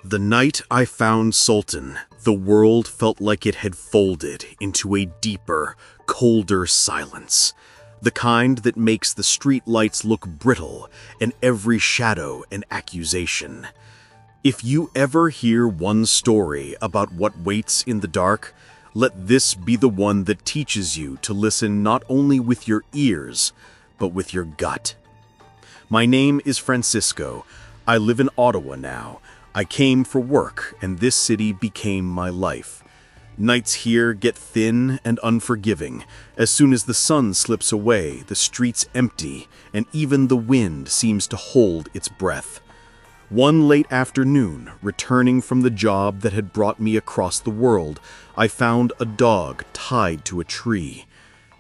The night I found Sultan, the world felt like it had folded into a deeper, colder silence. The kind that makes the street lights look brittle and every shadow an accusation. If you ever hear one story about what waits in the dark, let this be the one that teaches you to listen not only with your ears, but with your gut. My name is Francisco. I live in Ottawa now. I came for work, and this city became my life. Nights here get thin and unforgiving. As soon as the sun slips away, the streets empty, and even the wind seems to hold its breath. One late afternoon, returning from the job that had brought me across the world, I found a dog tied to a tree.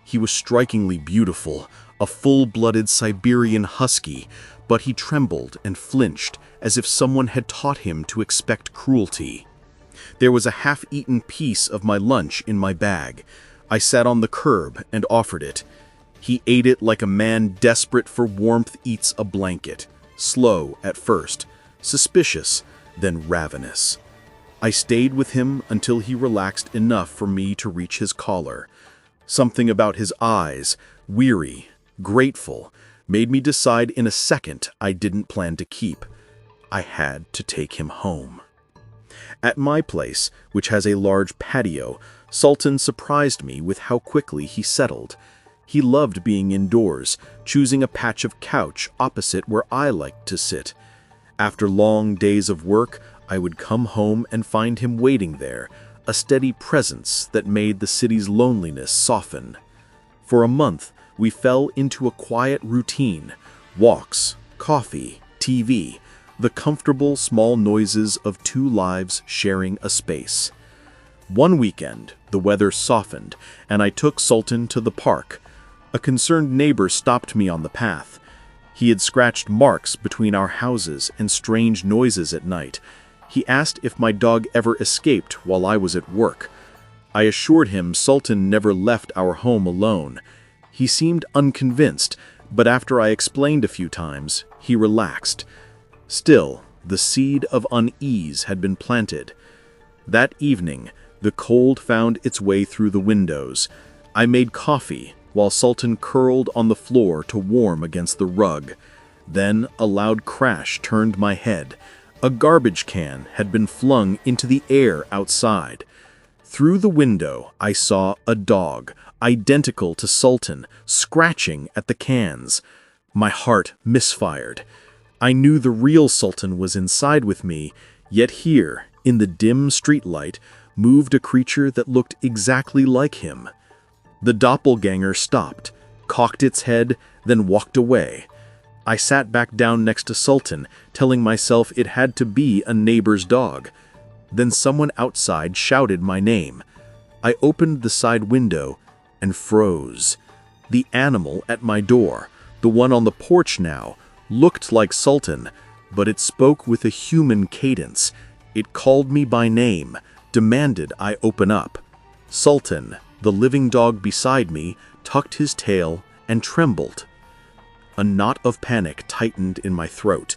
He was strikingly beautiful, a full-blooded Siberian husky, but he trembled and flinched as if someone had taught him to expect cruelty. There was a half-eaten piece of my lunch in my bag. I sat on the curb and offered it. He ate it like a man desperate for warmth eats a blanket, slow at first, suspicious, then ravenous. I stayed with him until he relaxed enough for me to reach his collar. Something about his eyes, weary, grateful, made me decide in a second I didn't plan to keep. I had to take him home. At my place, which has a large patio, Sultan surprised me with how quickly he settled. He loved being indoors, choosing a patch of couch opposite where I liked to sit. After long days of work, I would come home and find him waiting there, a steady presence that made the city's loneliness soften. For a month, we fell into a quiet routine: walks, coffee, TV, the comfortable small noises of two lives sharing a space. One weekend, the weather softened, and I took Sultan to the park. A concerned neighbor stopped me on the path. He had scratched marks between our houses and strange noises at night. He asked if my dog ever escaped while I was at work. I assured him Sultan never left our home alone. He seemed unconvinced, but after I explained a few times, he relaxed. Still, the seed of unease had been planted. That evening, the cold found its way through the windows. I made coffee, while Sultan curled on the floor to warm against the rug. Then a loud crash turned my head. A garbage can had been flung into the air outside. Through the window, I saw a dog, identical to Sultan, scratching at the cans. My heart misfired. I knew the real Sultan was inside with me, yet here, in the dim streetlight, moved a creature that looked exactly like him. The doppelganger stopped, cocked its head, then walked away. I sat back down next to Sultan, telling myself it had to be a neighbor's dog. Then someone outside shouted my name. I opened the side window and froze. The animal at my door, the one on the porch now, looked like Sultan, but it spoke with a human cadence. It called me by name, demanded I open up. Sultan, the living dog beside me, tucked his tail and trembled. A knot of panic tightened in my throat.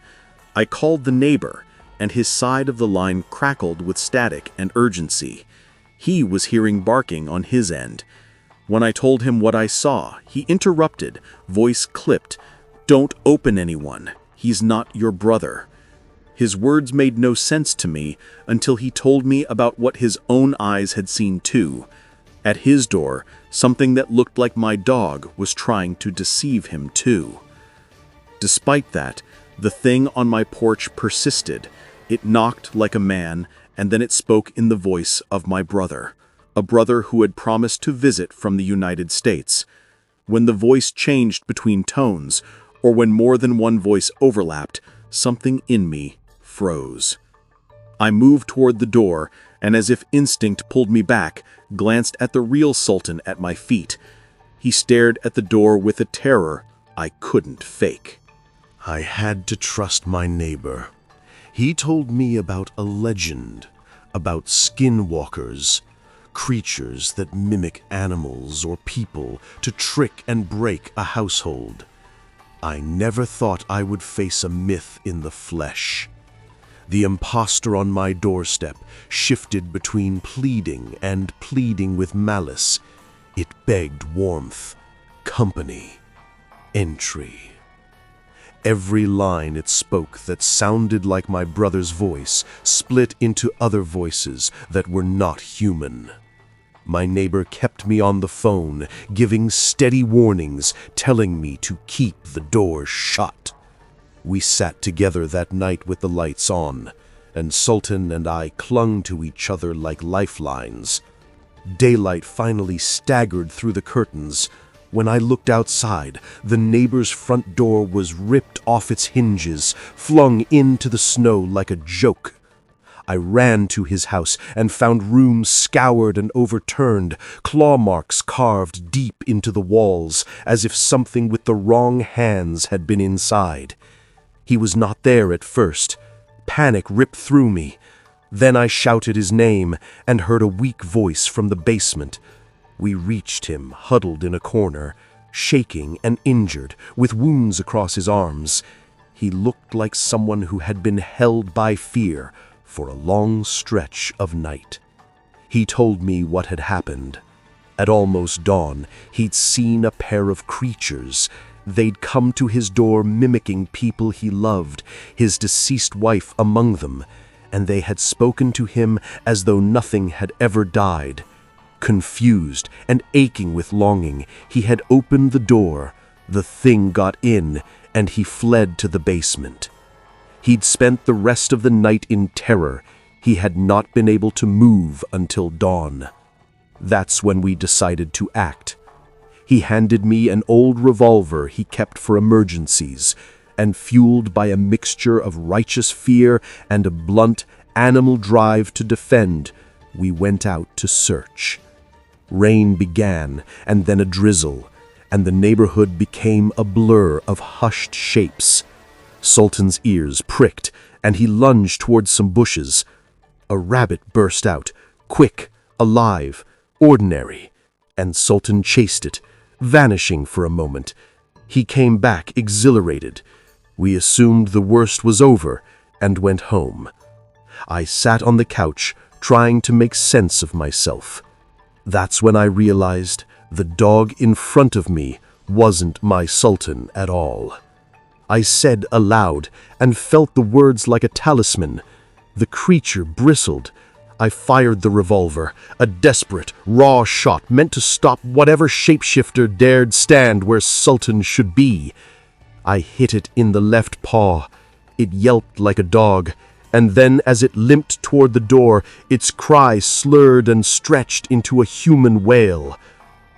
I called the neighbor, and his side of the line crackled with static and urgency. He was hearing barking on his end. When I told him what I saw, he interrupted, voice clipped. "Don't open anyone. He's not your brother." His words made no sense to me until he told me about what his own eyes had seen too. At his door, something that looked like my dog was trying to deceive him too. Despite that, the thing on my porch persisted. It knocked like a man, and then it spoke in the voice of my brother, a brother who had promised to visit from the United States. When the voice changed between tones, or when more than one voice overlapped, something in me froze. I moved toward the door, and as if instinct pulled me back, glanced at the real Sultan at my feet. He stared at the door with a terror I couldn't fake. I had to trust my neighbor. He told me about a legend, about skinwalkers, creatures that mimic animals or people to trick and break a household. I never thought I would face a myth in the flesh. The impostor on my doorstep shifted between pleading and pleading with malice. It begged warmth, company, entry. Every line it spoke that sounded like my brother's voice split into other voices that were not human. My neighbor kept me on the phone, giving steady warnings, telling me to keep the door shut. We sat together that night with the lights on, and Sultan and I clung to each other like lifelines. Daylight finally staggered through the curtains. When I looked outside, the neighbor's front door was ripped off its hinges, flung into the snow like a joke. I ran to his house and found rooms scoured and overturned, claw marks carved deep into the walls, as if something with the wrong hands had been inside. He was not there at first. Panic ripped through me. Then I shouted his name and heard a weak voice from the basement. We reached him, huddled in a corner, shaking and injured, with wounds across his arms. He looked like someone who had been held by fear for a long stretch of night. He told me what had happened. At almost dawn, he'd seen a pair of creatures. They'd come to his door mimicking people he loved, his deceased wife among them, and they had spoken to him as though nothing had ever died. Confused and aching with longing, he had opened the door. The thing got in, and he fled to the basement. He'd spent the rest of the night in terror. He had not been able to move until dawn. That's when we decided to act. He handed me an old revolver he kept for emergencies, and fueled by a mixture of righteous fear and a blunt animal drive to defend, we went out to search. Rain began, and then a drizzle, and the neighborhood became a blur of hushed shapes. Sultan's ears pricked, and he lunged towards some bushes. A rabbit burst out, quick, alive, ordinary, and Sultan chased it, vanishing for a moment. He came back exhilarated. We assumed the worst was over and went home. I sat on the couch, trying to make sense of myself. That's when I realized the dog in front of me wasn't my Sultan at all. I said aloud and felt the words like a talisman. The creature bristled. I fired the revolver, a desperate, raw shot meant to stop whatever shapeshifter dared stand where Sultan should be. I hit it in the left paw. It yelped like a dog, and then as it limped toward the door, its cry slurred and stretched into a human wail.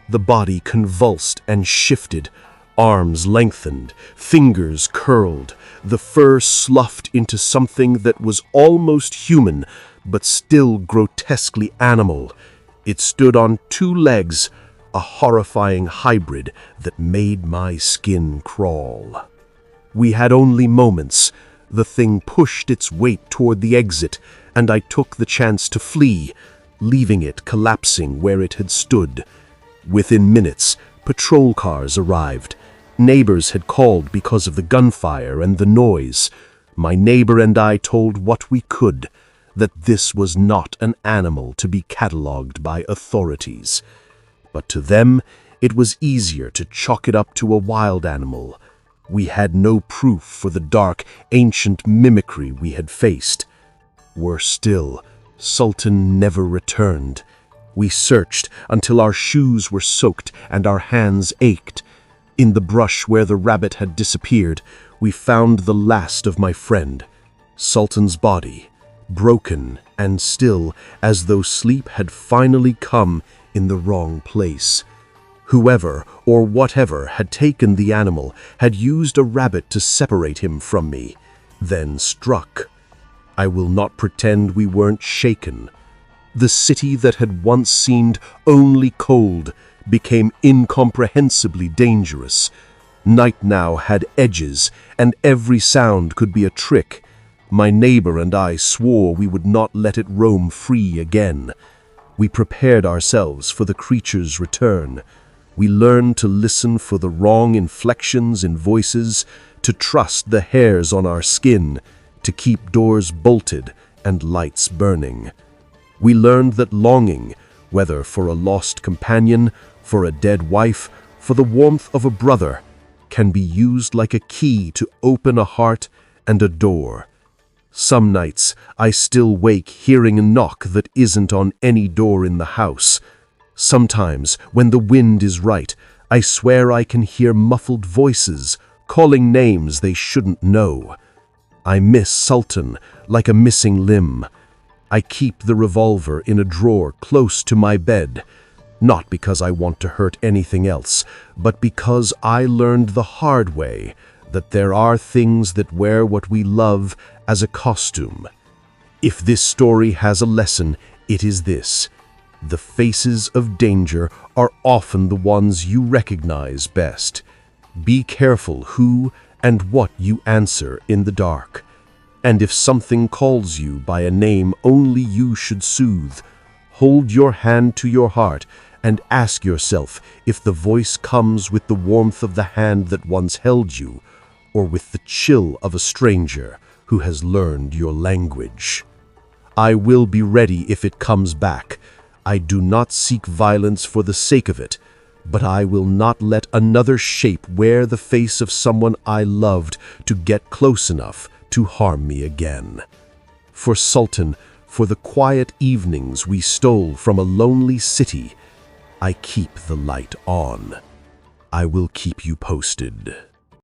The body convulsed and shifted, arms lengthened, fingers curled, the fur sloughed into something that was almost human, but still grotesquely animal. It stood on two legs, a horrifying hybrid that made my skin crawl. We had only moments. The thing pushed its weight toward the exit, and I took the chance to flee, leaving it collapsing where it had stood. Within minutes, patrol cars arrived. Neighbors had called because of the gunfire and the noise. My neighbor and I told what we could, that this was not an animal to be catalogued by authorities. But to them, it was easier to chalk it up to a wild animal. We had no proof for the dark, ancient mimicry we had faced. Worse still, Sultan never returned. We searched until our shoes were soaked and our hands ached. In the brush where the rabbit had disappeared, we found the last of my friend, Sultan's body, broken and still, as though sleep had finally come in the wrong place. Whoever or whatever had taken the animal had used a rabbit to separate him from me, then struck. I will not pretend we weren't shaken. The city that had once seemed only cold became incomprehensibly dangerous. Night now had edges, and every sound could be a trick. My neighbor and I swore we would not let it roam free again. We prepared ourselves for the creature's return. We learned to listen for the wrong inflections in voices, to trust the hairs on our skin, to keep doors bolted and lights burning. We learned that longing, whether for a lost companion, for a dead wife, for the warmth of a brother, can be used like a key to open a heart and a door. Some nights I still wake hearing a knock that isn't on any door in the house. Sometimes, when the wind is right, I swear I can hear muffled voices calling names they shouldn't know. I miss Sultan like a missing limb. I keep the revolver in a drawer close to my bed, not because I want to hurt anything else, but because I learned the hard way that there are things that wear what we love as a costume. If this story has a lesson, it is this: the faces of danger are often the ones you recognize best. Be careful who and what you answer in the dark. And if something calls you by a name only you should soothe, hold your hand to your heart and ask yourself if the voice comes with the warmth of the hand that once held you, or with the chill of a stranger who has learned your language. I will be ready if it comes back. I do not seek violence for the sake of it, but I will not let another shape wear the face of someone I loved to get close enough to harm me again. For Sultan, for the quiet evenings we stole from a lonely city, I keep the light on. I will keep you posted.